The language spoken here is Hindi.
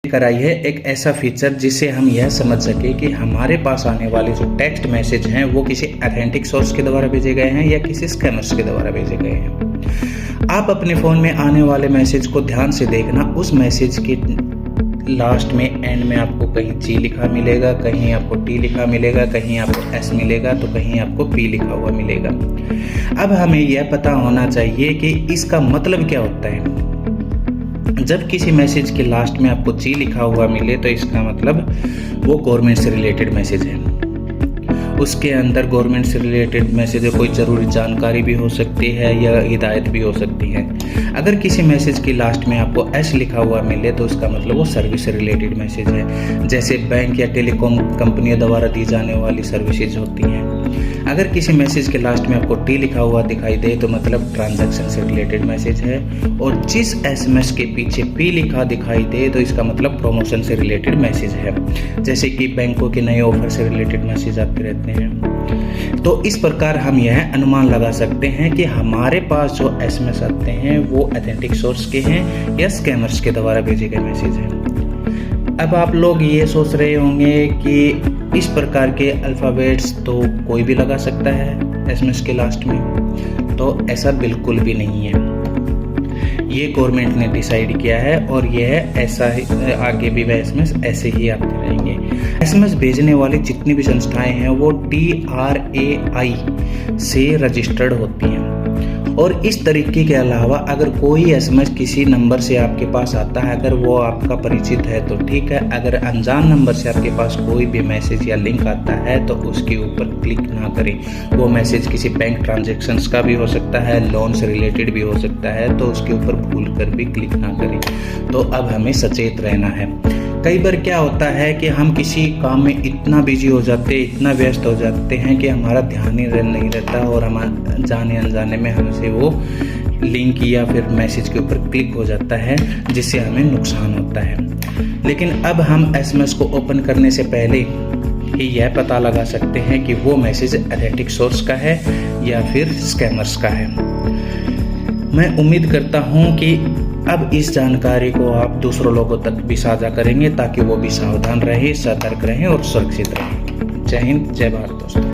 लेकर आई है एक ऐसा फीचर जिससे हम यह समझ सके कि हमारे पास आने वाले जो टेक्स्ट मैसेज हैं वो किसी ऑथेंटिक सोर्स के द्वारा भेजे गए हैं या किसी स्कैमर्स के द्वारा भेजे गए हैं। आप अपने फ़ोन में आने वाले मैसेज को ध्यान से देखना। उस मैसेज के लास्ट में एंड में आपको कहीं जी लिखा मिलेगा, कहीं आपको टी लिखा मिलेगा, कहीं आपको एस मिलेगा, तो कहीं आपको पी लिखा हुआ मिलेगा। अब हमें यह पता होना चाहिए कि इसका मतलब क्या होता है। जब किसी मैसेज के लास्ट में आपको जी लिखा हुआ मिले तो इसका मतलब वो गवर्नमेंट से रिलेटेड मैसेज है। उसके अंदर गवर्नमेंट से रिलेटेड मैसेज है, कोई ज़रूरी जानकारी भी हो सकती है या हिदायत भी हो सकती है। अगर किसी मैसेज की लास्ट में आपको एस लिखा हुआ मिले तो उसका मतलब वो सर्विस से रिलेटेड मैसेज है, जैसे बैंक या टेलीकॉम कंपनियों द्वारा दी जाने वाली सर्विसेज होती हैं। अगर किसी मैसेज के लास्ट में आपको टी लिखा हुआ दिखाई दे तो मतलब ट्रांजैक्शन से रिलेटेड मैसेज है, और जिस एसएमएस के पीछे पी लिखा दिखाई दे तो इसका मतलब प्रमोशन से रिलेटेड मैसेज है, जैसे कि बैंकों के नए ऑफर से रिलेटेड मैसेज आते रहते हैं। तो इस प्रकार हम यह अनुमान लगा सकते हैं कि हमारे पास जो एसएमएस आते हैं वो ऑथेंटिक सोर्स के हैं या स्कैमर्स के द्वारा भेजे गए मैसेज हैं। अब आप लोग ये सोच रहे होंगे कि इस प्रकार के अल्फ़ाबेट्स तो कोई भी लगा सकता है एसएमएस के लास्ट में, तो ऐसा बिल्कुल भी नहीं है। ये गवर्नमेंट ने डिसाइड किया है और यह ऐसा ही आगे भी वह एसएमएस ऐसे ही आते रहेंगे। एसएमएस भेजने वाली जितनी भी संस्थाएं हैं वो TRAI से रजिस्टर्ड होती हैं, और इस तरीके के अलावा अगर कोई एसएमएस किसी नंबर से आपके पास आता है, अगर वो आपका परिचित है तो ठीक है। अगर अनजान नंबर से आपके पास कोई भी मैसेज या लिंक आता है तो उसके ऊपर क्लिक ना करें। वो मैसेज किसी बैंक ट्रांजैक्शंस का भी हो सकता है, लोन से रिलेटेड भी हो सकता है, तो उसके ऊपर भूल कर भी क्लिक ना करें। तो अब हमें सचेत रहना है। कई बार क्या होता है कि हम किसी काम में इतना बिजी हो जाते हैं, इतना व्यस्त हो जाते हैं कि हमारा ध्यान ही नहीं रहता और हम जाने अनजाने में हमसे वो लिंक या फिर मैसेज के ऊपर क्लिक हो जाता है, जिससे हमें नुकसान होता है। लेकिन अब हम एसएमएस को ओपन करने से पहले ही यह पता लगा सकते हैं कि वो मैसेज ऑथेंटिक सोर्स का है या फिर स्कैमर्स का है। मैं उम्मीद करता हूँ कि अब इस जानकारी को आप दूसरों लोगों तक भी साझा करेंगे ताकि वो भी सावधान रहें, सतर्क रहें और सुरक्षित रहें। जय हिंद, जय भारत दोस्तों।